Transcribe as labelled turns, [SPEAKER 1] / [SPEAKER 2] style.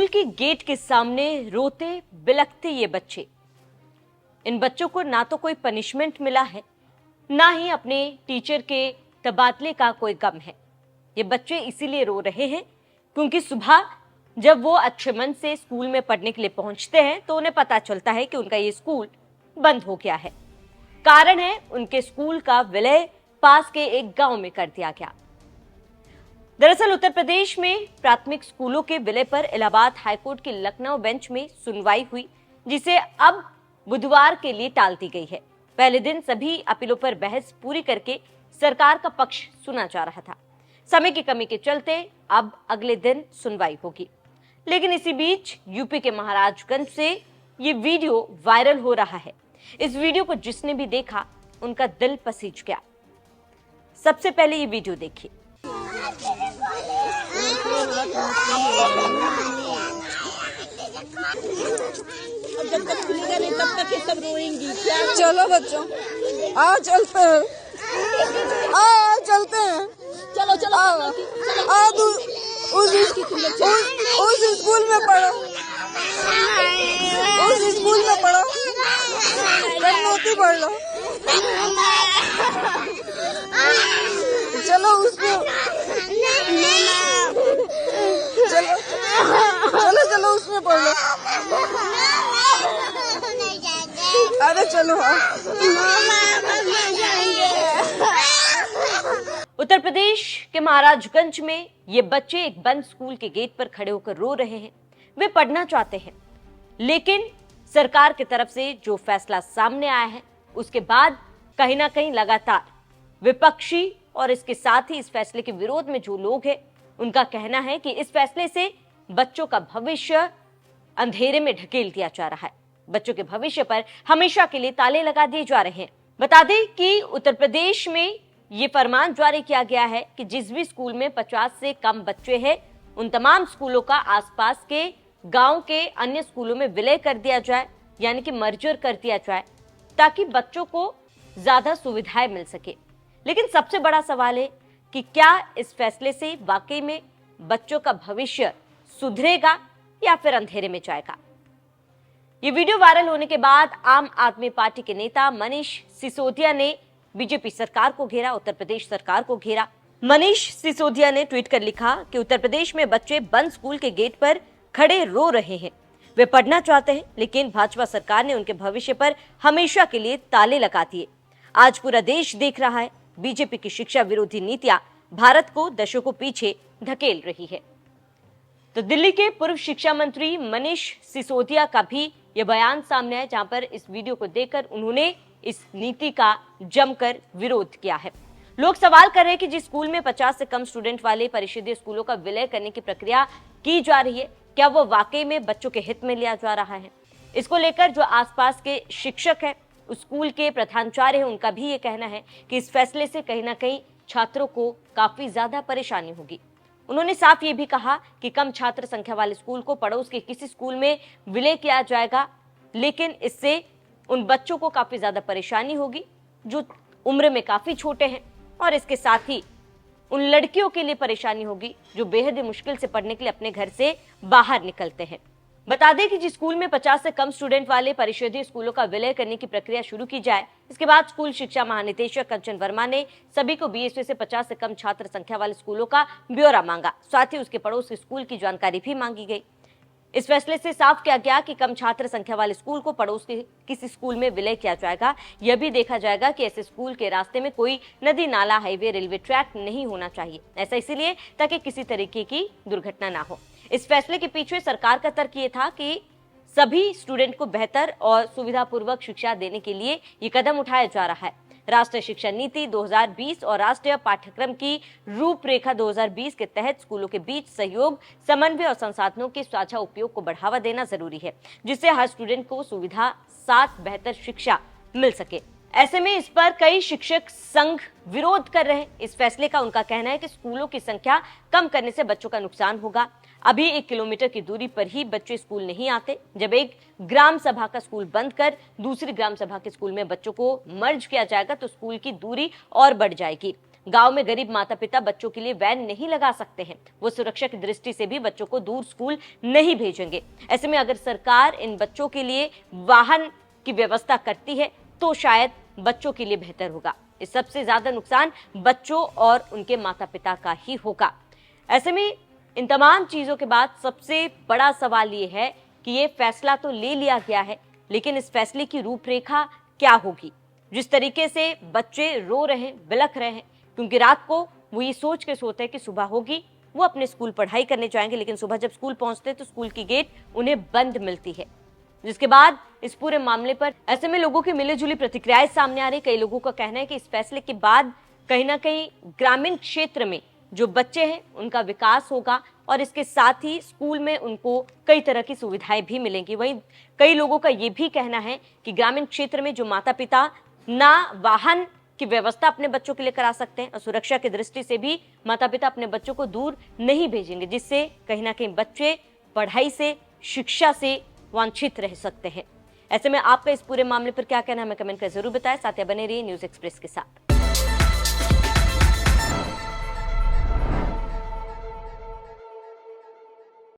[SPEAKER 1] School की gate के सामने रोते बिलखते ये बच्चे। इन बच्चों को ना तो कोई पनिशमेंट मिला है, ना ही अपने टीचर के तबादले का कोई गम है। ये बच्चे इसीलिए रो रहे हैं क्योंकि सुबह जब वो अच्छे मन से स्कूल में पढ़ने के लिए पहुंचते हैं तो उन्हें पता चलता है कि उनका ये स्कूल बंद हो गया है। कारण है उनके स्कूल का विलय पास के एक गांव में कर दिया गया। दरअसल उत्तर प्रदेश में प्राथमिक स्कूलों के विलय पर इलाहाबाद हाईकोर्ट की लखनऊ बेंच में सुनवाई हुई, जिसे अब बुधवार के लिए टाल दी गई है। पहले दिन सभी अपीलों पर बहस पूरी करके सरकार का पक्ष सुना जा रहा था। समय की कमी के चलते अब अगले दिन सुनवाई होगी। लेकिन इसी बीच यूपी के महाराजगंज से ये वीडियो वायरल हो रहा है। इस वीडियो को जिसने भी देखा उनका दिल पसीज गया। सबसे पहले ये वीडियो देखिए।
[SPEAKER 2] जब तक खुलेगा नहीं तब तक ये सब रोएंगी।
[SPEAKER 3] चलो बच्चों, आओ चलते हैं, आओ चलते हैं,
[SPEAKER 2] चलो चलो
[SPEAKER 3] आओ उस स्कूल में पढ़ो, उस स्कूल में पढ़ो, करनौती पढ़ लो, चलो उसमें, चलो चलो चलो उसमें पढ़ लो। अरे चलो
[SPEAKER 1] उत्तर प्रदेश के महाराजगंज में ये बच्चे एक बंद स्कूल के गेट पर खड़े होकर रो रहे हैं। वे पढ़ना चाहते हैं, लेकिन सरकार की तरफ से जो फैसला सामने आया है उसके बाद कहीं ना कहीं लगातार विपक्षी और इसके साथ ही इस फैसले के विरोध में जो लोग हैं उनका कहना है कि इस फैसले से बच्चों का भविष्य अंधेरे में ढकेल दिया जा रहा है। बच्चों के भविष्य पर हमेशा के लिए ताले लगा दिए जा रहे हैं। बता दें कि उत्तर प्रदेश में ये फरमान जारी किया गया है कि जिस भी स्कूल में 50 से कम बच्चे हैं उन तमाम स्कूलों का आसपास के गांव के अन्य स्कूलों में विलय कर दिया जाए, यानी कि मर्जर कर दिया जाए, ताकि बच्चों को ज्यादा सुविधाएं मिल सके। लेकिन सबसे बड़ा सवाल है कि क्या इस फैसले से वाकई में बच्चों का भविष्य सुधरेगा या फिर अंधेरे में जाएगा। ये वीडियो वायरल होने के बाद आम आदमी पार्टी के नेता मनीष सिसोदिया ने बीजेपी सरकार को घेरा, उत्तर प्रदेश सरकार को घेरा। मनीष सिसोदिया ने ट्वीट कर लिखा कि उत्तर प्रदेश में बच्चे बंद स्कूल के गेट पर खड़े रो रहे हैं। वे पढ़ना चाहते हैं, लेकिन भाजपा सरकार ने उनके भविष्य पर हमेशा के लिए ताले लगा दिए। आज पूरा देश देख रहा है, बीजेपी की शिक्षा विरोधी नीतियां भारत को दशकों पीछे धकेल रही है। तो दिल्ली के पूर्व शिक्षा मंत्री मनीष सिसोदिया का भी यह बयान सामने है, जहां पर इस वीडियो को देखकर उन्होंने इस नीति का जमकर विरोध किया है। लोग सवाल कर रहे हैं कि जिस स्कूल में 50 से कम स्टूडेंट वाले परिषदीय स्कूलों का विलय करने की प्रक्रिया की जा रही है, क्या वो वाकई में बच्चों के हित में लिया जा रहा है। इसको लेकर जो आसपास के शिक्षक है, स्कूल के प्रधानाचार्य है, उनका भी ये कहना है कि इस फैसले से कहीं ना कहीं छात्रों को काफी ज्यादा परेशानी होगी। उन्होंने साफ ये भी कहा कि कम छात्र संख्या वाले स्कूल को पड़ोस के किसी स्कूल में विलय किया जाएगा, लेकिन इससे उन बच्चों को काफी ज्यादा परेशानी होगी जो उम्र में काफी छोटे हैं, और इसके साथ ही उन लड़कियों के लिए परेशानी होगी जो बेहद ही मुश्किल से पढ़ने के लिए अपने घर से बाहर निकलते हैं। बता दें कि जिस स्कूल में 50 से कम स्टूडेंट वाले परिषदीय स्कूलों का विलय करने की प्रक्रिया शुरू की जाए, इसके बाद स्कूल शिक्षा महानिदेशक कंचन वर्मा ने सभी को बीएसवी से 50 से कम छात्र संख्या वाले स्कूलों का ब्यौरा मांगा। साथ ही उसके पड़ोस के स्कूल की जानकारी भी मांगी गई। इस फैसले से साफ किया गया कि कम छात्र संख्या वाले स्कूल को पड़ोस के किसी स्कूल में विलय किया जाएगा। यह भी देखा जाएगा कि ऐसे स्कूल के रास्ते में कोई नदी, नाला, हाईवे, रेलवे ट्रैक नहीं होना चाहिए। ऐसा इसलिए ताकि किसी तरीके की दुर्घटना ना हो। इस फैसले के पीछे सरकार का तर्क ये था कि सभी स्टूडेंट को बेहतर और सुविधापूर्वक शिक्षा देने के लिए ये कदम उठाया जा रहा है। राष्ट्रीय शिक्षा नीति 2020 और राष्ट्रीय पाठ्यक्रम की रूपरेखा 2020 के तहत स्कूलों के बीच सहयोग, समन्वय और संसाधनों के साझा उपयोग को बढ़ावा देना जरूरी है, जिससे हर स्टूडेंट को सुविधा साथ बेहतर शिक्षा मिल सके। ऐसे में इस पर कई शिक्षक संघ विरोध कर रहे हैं इस फैसले का। उनका कहना है कि स्कूलों की संख्या कम करने से बच्चों का नुकसान होगा। अभी 1 किलोमीटर की दूरी पर ही बच्चे स्कूल नहीं आते। जब एक ग्राम सभा का स्कूल बंद कर दूसरी ग्राम सभा के स्कूल में बच्चों को मर्ज किया जाएगा तो स्कूल की दूरी और बढ़ जाएगी। गांव में गरीब माता पिता बच्चों के लिए वैन नहीं लगा सकते हैं, वो सुरक्षा की दृष्टि से भी बच्चों को दूर स्कूल नहीं भेजेंगे। ऐसे में अगर सरकार इन बच्चों के लिए वाहन की व्यवस्था करती है तो शायद बच्चों के लिए बेहतर होगा। इस सबसे ज्यादा नुकसान बच्चों और उनके माता पिता का ही होगा। ऐसे में इन तमाम चीजों के बाद सबसे बड़ा सवाल ये है कि ये फैसला तो ले लिया गया है, लेकिन इस फैसले की रूपरेखा क्या होगी। जिस तरीके से बच्चे रो रहे हैं, बिलख रहे हैं, क्योंकि रात को वो ये सोच के सोते हैं कि सुबह होगी, वो अपने स्कूल पढ़ाई करने जाएंगे, लेकिन सुबह जब स्कूल पहुंचते हैं तो स्कूल की गेट उन्हें बंद मिलती है। जिसके बाद इस पूरे मामले पर ऐसे में लोगों की मिलीजुली प्रतिक्रियाएं सामने आ रही। कई लोगों का कहना है कि इस फैसले के बाद कहीं ना कहीं ग्रामीण क्षेत्र में जो बच्चे हैं उनका विकास होगा और इसके साथ ही स्कूल में उनको कई तरह की सुविधाएं भी मिलेंगी। वहीं कई लोगों का ये भी कहना है कि ग्रामीण क्षेत्र में जो माता पिता ना वाहन की व्यवस्था अपने बच्चों के लिए करा सकते हैं और सुरक्षा की दृष्टि से भी माता पिता अपने बच्चों को दूर नहीं भेजेंगे, जिससे कहीं ना कहीं बच्चे पढ़ाई से, शिक्षा से वंचित रह सकते हैं। ऐसे में आपका इस पूरे मामले पर क्या कहना है, हमें कमेंट कर जरूर बताएं। साथ ही बने रहिए न्यूज़ एक्सप्रेस के साथ।